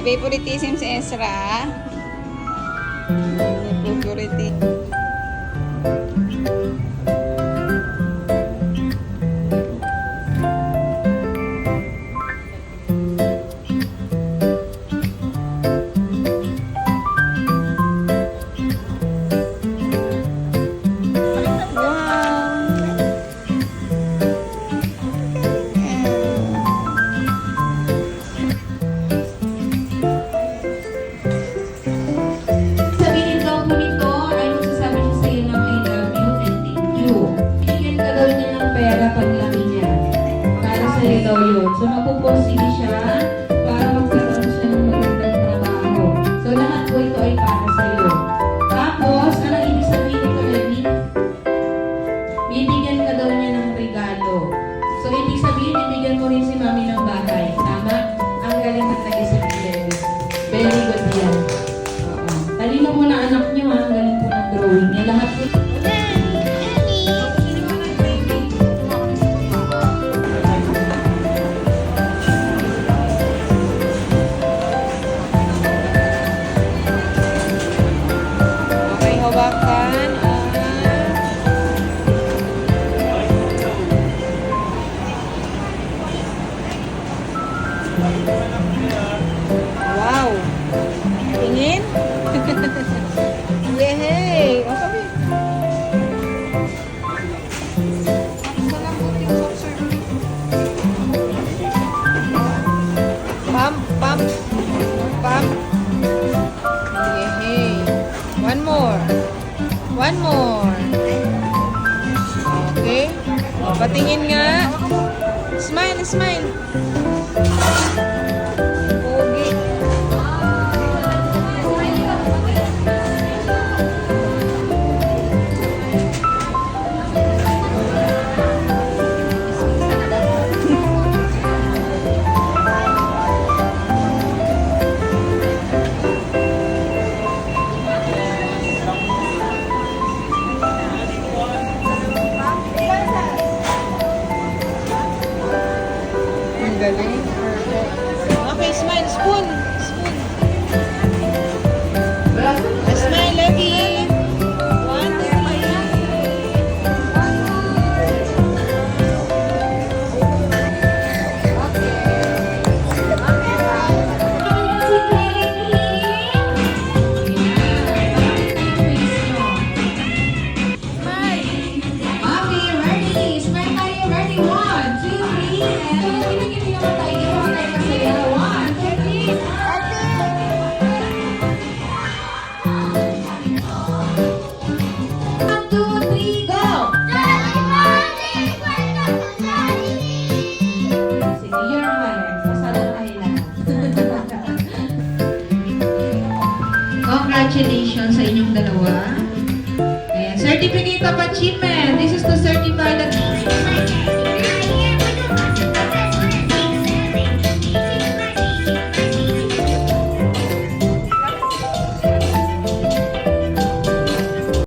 Favoritism si Ezra. Favorite. So, magpupursige siya para magkaroon siya ng magandang trabaho. So, lahat po ito ay para sa iyo. hawakan wow! Tingin? Yehey! O sabi. Pump, pump, pump. Yehey! One more. One more. Okay. O, patingin nga. Smile, smile. Pogi. Ang galing. Okay, smile. Spoon. Spoon. Smile lagi. One, two, Okay, ready. Smile tayo. Ready? 1, 2, 3, and pinagigil yung tayo. Yung tayo masaya. 1, 2, 3, go! Sige, yun naman. Masala na kayo lahat. Congratulations sa inyong dalawa. Ayan, Certificate of Achievement. This is to